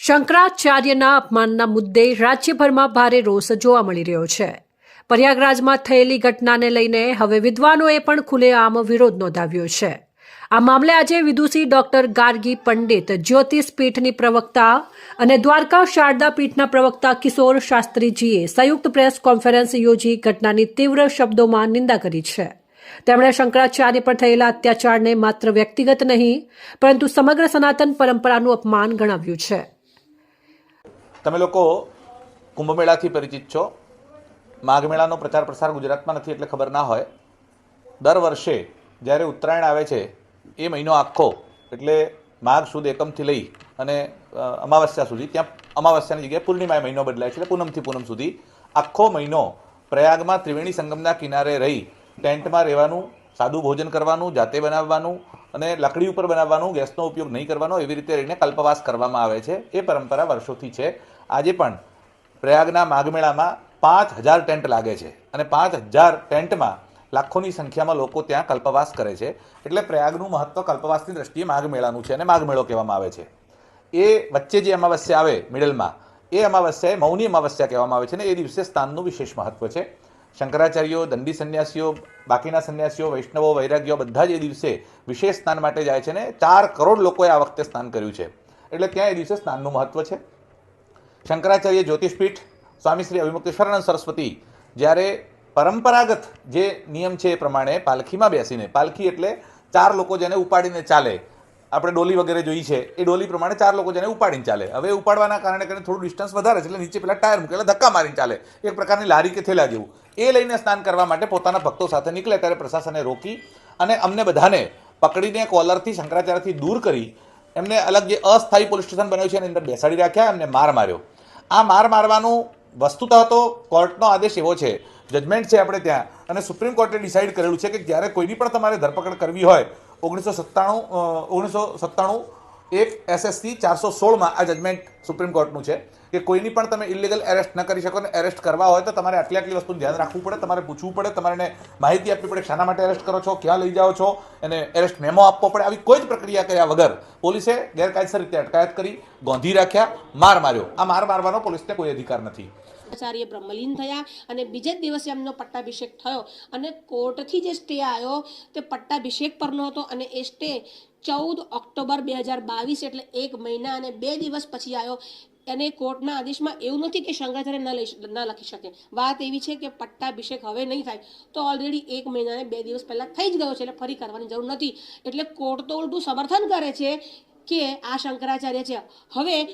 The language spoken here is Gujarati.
શંકરાચાર્યના અપમાનના મુદ્દે રાજ્યભરમાં ભારે રોષ જોવા મળી રહ્યો છે. પ્રયાગરાજમાં થયેલી ઘટનાને લઈને હવે વિદ્વાનોએ પણ ખુલ્લેઆમ વિરોધ નોંધાવ્યો છે. આ મામલે આજે વિદુષી ડોક્ટર ગાર્ગી પંડિત, જ્યોતિષ પીઠની પ્રવક્તા અને દ્વારકા શારદા પીઠના પ્રવક્તા કિશોર શાસ્ત્રીજીએ સંયુક્ત પ્રેસ કોન્ફરન્સ યોજી ઘટનાની તીવ્ર શબ્દોમાં નિંદા કરી છે. તેમણે શંકરાચાર્ય પર થયેલા અત્યાચારને માત્ર વ્યક્તિગત નહીં પરંતુ સમગ્ર સનાતન પરંપરાનું અપમાન ગણાવ્યું છે. તમે લોકો કુંભ મેળાથી પરિચિત છો. માઘ મેળાનો પ્રચાર પ્રસાર ગુજરાતમાં નથી એટલે ખબર ના હોય. દર વર્ષે જ્યારે ઉત્તરાયણ આવે છે એ મહિનો આખો એટલે માઘ સુદ એકમથી લઈ અને અમાવસ્યા સુધી, ત્યાં અમાવસ્યાની જગ્યાએ પૂર્ણિમા મહિનો બદલાય છે એટલે પૂનમથી પૂનમ સુધી આખો મહિનો પ્રયાગમાં ત્રિવેણી સંગમના કિનારે રહી ટેન્ટમાં રહેવાનું, સાદું ભોજન કરવાનું, જાતે બનાવવાનું અને લકડી ઉપર બનાવવાનું, ગેસનો ઉપયોગ નહીં કરવાનો, એવી રીતે રહીને કલ્પવાસ કરવામાં આવે છે. એ પરંપરા વર્ષોથી છે. આજે પણ પ્રયાગના માઘ મેળામાં 5000 ટેન્ટ લાગે છે અને 5000 ટેન્ટમાં લાખોની સંખ્યામાં લોકો ત્યાં કલ્પવાસ કરે છે. એટલે પ્રયાગનું મહત્વ કલ્પવાસની દ્રષ્ટિએ માઘ મેળાનું છે અને માઘ મેળો કહેવામાં આવે છે. એ વચ્ચે જે અમાવસ્યા આવે મિડલમાં, એ અમાવસ્યાએ મૌની અમાવસ્યા કહેવામાં આવે છે અને એ દિવસે સ્નાનનું વિશેષ મહત્વ છે. શંકરાચાર્યો, દંડી સંન્યાસીઓ, બાકીના સંન્યાસીઓ, વૈષ્ણવો, વૈરાગ્યો બધા જ એ દિવસે વિશેષ સ્નાન માટે જાય છે અને 4 કરોડ લોકોએ આ વખતે સ્નાન કર્યું છે. એટલે ત્યાં એ દિવસે સ્નાનનું મહત્વ છે. શંકરાચાર્ય જ્યોતિષપીઠ સ્વામી શ્રી અવિમુક્તેશ્વરાનંદ સરસ્વતી જ્યારે પરંપરાગત જે નિયમ છે એ પ્રમાણે પાલખીમાં બેસીને, પાલખી એટલે 4 લોકો જેને ઉપાડીને ચાલે, આપણે ડોલી વગેરે જોઈ છે, એ ડોલી પ્રમાણે 4 લોકો જેને ઉપાડીને ચાલે. હવે ઉપાડવાના કારણે થોડું ડિસ્ટન્સ વધારે છે એટલે નીચે પેલા ટાયર મૂકેલા ધક્કા મારીને ચાલે, એક પ્રકારની લારી કે થેલા જેવું. એ લઈને સ્નાન કરવા માટે પોતાના ભક્તો સાથે નીકળે ત્યારે પ્રશાસને રોકી અને અમને બધાને પકડીને કોલરથી શંકરાચાર્યથી દૂર કરી એમને અલગ જે અસ્થાયી પોલીસ સ્ટેશન બન્યું છે એની અંદર બેસાડી રાખ્યા, એમને માર માર્યો. આ માર મારવાનું વસ્તુતઃ તો કોર્ટનો આદેશ એવો છે, જજમેન્ટ છે આપણે ત્યાં, અને સુપ્રીમ કોર્ટે ડિસાઇડ કરેલું છે કે જ્યારે કોઈની પણ તમારે ધરપકડ કરવી હોય 1997 એક SSC 416માં આ જજમેન્ટ સુપ્રીમ કોર્ટનું છે કે કોઈની પણ તમે ઇલીગલ એરેસ્ટ ન કરી શકો ને એરેસ્ટ કરવા હોય તો તમારે આટલી વસ્તુનું ધ્યાન રાખવું પડે, તમારે પૂછવું પડે, તમારે માહિતી આપવી પડે, શાના માટે એરેસ્ટ કરો છો, ક્યાં લઈ જાઓ છો, એને એરેસ્ટ મેમો આપવો પડે. આવી કોઈ જ પ્રક્રિયા કર્યા વગર પોલીસે ગેરકાયદેસર રીતે અટકાયત કરી, ગોંધી રાખ્યા, માર માર્યો. આ માર મારવાનો પોલીસને કોઈ અધિકાર નથી. આચાર્ય બ્રહ્મલીન થયા અને બીજે જ દિવસે એમનો પટ્ટાભિષેક થયો અને કોર્ટથી જે સ્ટે આવ્યો તે પટ્ટાભિષેક પરનો હતો અને એ સ્ટે 14 ઓક્ટોબર 2022 એટલે 1 મહિના અને 2 દિવસ પછી આવ્યો. અને કોર્ટના આદેશમાં એવું નથી કે શંકરાચાર્ય ન લખી શકે. વાત એવી છે કે પટ્ટાભિષેક હવે નહીં થાય તો ઓલરેડી 1 મહિના અને 2 દિવસ પહેલાં થઈ જ ગયો છે એટલે ફરી કરવાની જરૂર નથી. એટલે કોર્ટ તો ઉલટું સમર્થન કરે છે કે આ શંકરાચાર્ય છે. હવે